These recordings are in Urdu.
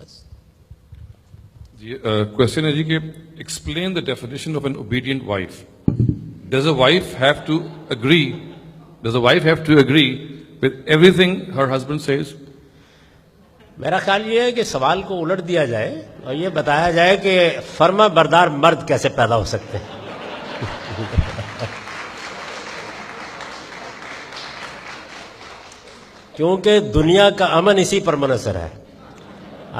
بس. جی کوشچن ہے جی کہ explain the definition of an obedient wife. Does a wife have to agree with everything her husband says? میرا خیال یہ ہے کہ سوال کو الٹ دیا جائے اور یہ بتایا جائے کہ فرما بردار مرد کیسے پیدا ہو سکتے ہیں. کیونکہ دنیا کا امن اسی پر منحصر ہے.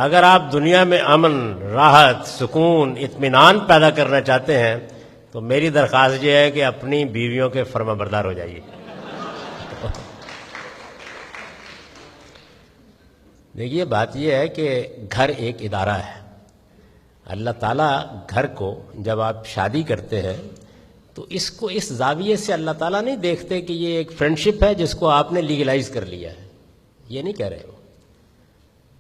اگر آپ دنیا میں امن، راحت، سکون، اطمینان پیدا کرنا چاہتے ہیں تو میری درخواست یہ ہے کہ اپنی بیویوں کے فرما بردار ہو جائیے. دیکھیے بات یہ ہے کہ گھر ایک ادارہ ہے. اللہ تعالیٰ گھر کو جب آپ شادی کرتے ہیں تو اس کو اس زاویے سے اللہ تعالیٰ نہیں دیکھتے کہ یہ ایک فرینڈشپ ہے جس کو آپ نے لیگلائز کر لیا ہے. یہ نہیں کہہ رہے ہو.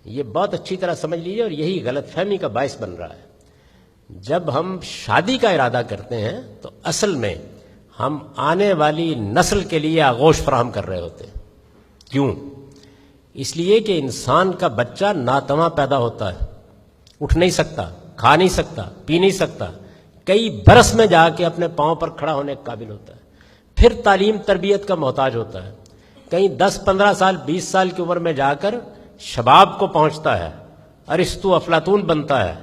یہ بہت اچھی طرح سمجھ لیجیے اور یہی غلط فہمی کا باعث بن رہا ہے. جب ہم شادی کا ارادہ کرتے ہیں تو اصل میں ہم آنے والی نسل کے لیے آغوش فراہم کر رہے ہوتے ہیں. کیوں؟ اس لیے کہ انسان کا بچہ ناتواں پیدا ہوتا ہے، اٹھ نہیں سکتا، کھا نہیں سکتا، پی نہیں سکتا، کئی برس میں جا کے اپنے پاؤں پر کھڑا ہونے کے قابل ہوتا ہے، پھر تعلیم تربیت کا محتاج ہوتا ہے، کہیں 10-15 سال 20 سال کی عمر میں جا کر شباب کو پہنچتا ہے، ارسطو افلاطون بنتا ہے.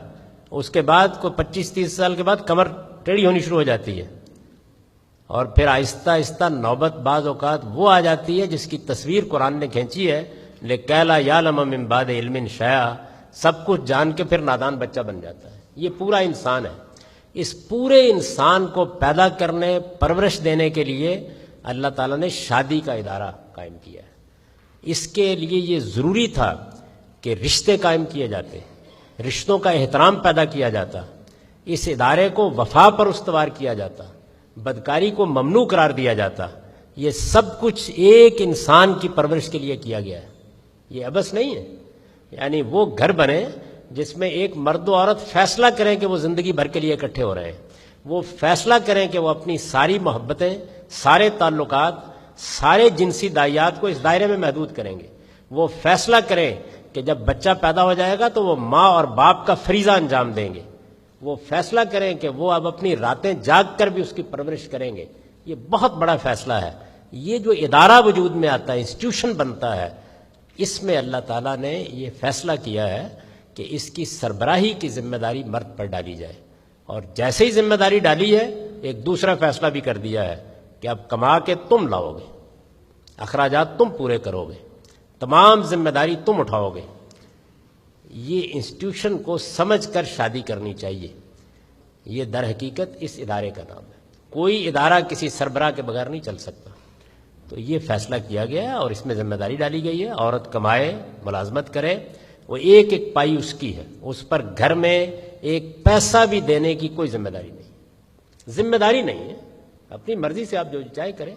اس کے بعد کوئی 25-30 سال کے بعد کمر ٹیڑھی ہونی شروع ہو جاتی ہے اور پھر آہستہ آہستہ نوبت بعض اوقات وہ آ جاتی ہے جس کی تصویر قرآن نے کھینچی ہے، لِكَيْ لَا يَعْلَمَ مِن بَعْدِ عِلْمٍ شَيْئًا. سب کچھ جان کے پھر نادان بچہ بن جاتا ہے. یہ پورا انسان ہے. اس پورے انسان کو پیدا کرنے، پرورش دینے کے لیے اللہ تعالیٰ نے شادی کا ادارہ قائم کیا ہے. اس کے لیے یہ ضروری تھا کہ رشتے قائم کیے جاتے، رشتوں کا احترام پیدا کیا جاتا، اس ادارے کو وفا پر استوار کیا جاتا، بدکاری کو ممنوع قرار دیا جاتا. یہ سب کچھ ایک انسان کی پرورش کے لیے کیا گیا ہے. یہ ابس نہیں ہے. یعنی وہ گھر بنے جس میں ایک مرد و عورت فیصلہ کریں کہ وہ زندگی بھر کے لیے اکٹھے ہو رہے ہیں. وہ فیصلہ کریں کہ وہ اپنی ساری محبتیں، سارے تعلقات، سارے جنسی دائیات کو اس دائرے میں محدود کریں گے. وہ فیصلہ کریں کہ جب بچہ پیدا ہو جائے گا تو وہ ماں اور باپ کا فریضہ انجام دیں گے. وہ فیصلہ کریں کہ وہ اب اپنی راتیں جاگ کر بھی اس کی پرورش کریں گے. یہ بہت بڑا فیصلہ ہے. یہ جو ادارہ وجود میں آتا ہے، انسٹیٹیوشن بنتا ہے، اس میں اللہ تعالیٰ نے یہ فیصلہ کیا ہے کہ اس کی سربراہی کی ذمہ داری مرد پر ڈالی جائے. اور جیسے ہی ذمہ داری ڈالی ہے ایک دوسرا فیصلہ بھی کر دیا ہے کہ اب کما کے تم لاؤ گے، اخراجات تم پورے کرو گے، تمام ذمہ داری تم اٹھاؤ گے. یہ انسٹیٹیوشن کو سمجھ کر شادی کرنی چاہیے. یہ در حقیقت اس ادارے کا نام ہے. کوئی ادارہ کسی سربراہ کے بغیر نہیں چل سکتا. تو یہ فیصلہ کیا گیا ہے اور اس میں ذمہ داری ڈالی گئی ہے. عورت کمائے، ملازمت کرے، وہ ایک ایک پائی اس کی ہے. اس پر گھر میں ایک پیسہ بھی دینے کی کوئی ذمہ داری نہیں. ذمہ داری نہیں ہے، اپنی مرضی سے آپ جو چاہے کریں.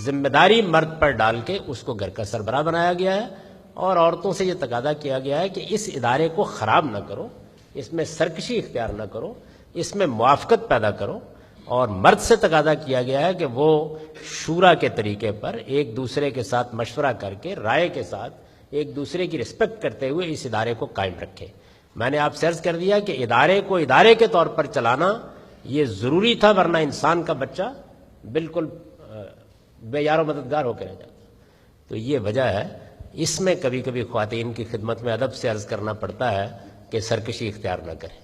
ذمہ داری مرد پر ڈال کے اس کو گھر کا سربراہ بنایا گیا ہے اور عورتوں سے یہ تقاضا کیا گیا ہے کہ اس ادارے کو خراب نہ کرو، اس میں سرکشی اختیار نہ کرو، اس میں موافقت پیدا کرو. اور مرد سے تقاضا کیا گیا ہے کہ وہ شورا کے طریقے پر ایک دوسرے کے ساتھ مشورہ کر کے، رائے کے ساتھ ایک دوسرے کی رسپیکٹ کرتے ہوئے اس ادارے کو قائم رکھے. میں نے آپ سے عرض کر دیا کہ ادارے کو ادارے کے طور پر چلانا یہ ضروری تھا، ورنہ انسان کا بچہ بالکل بے یار و مددگار ہو کے رہ جاتا. تو یہ وجہ ہے. اس میں کبھی کبھی خواتین کی خدمت میں ادب سے عرض کرنا پڑتا ہے کہ سرکشی اختیار نہ کریں.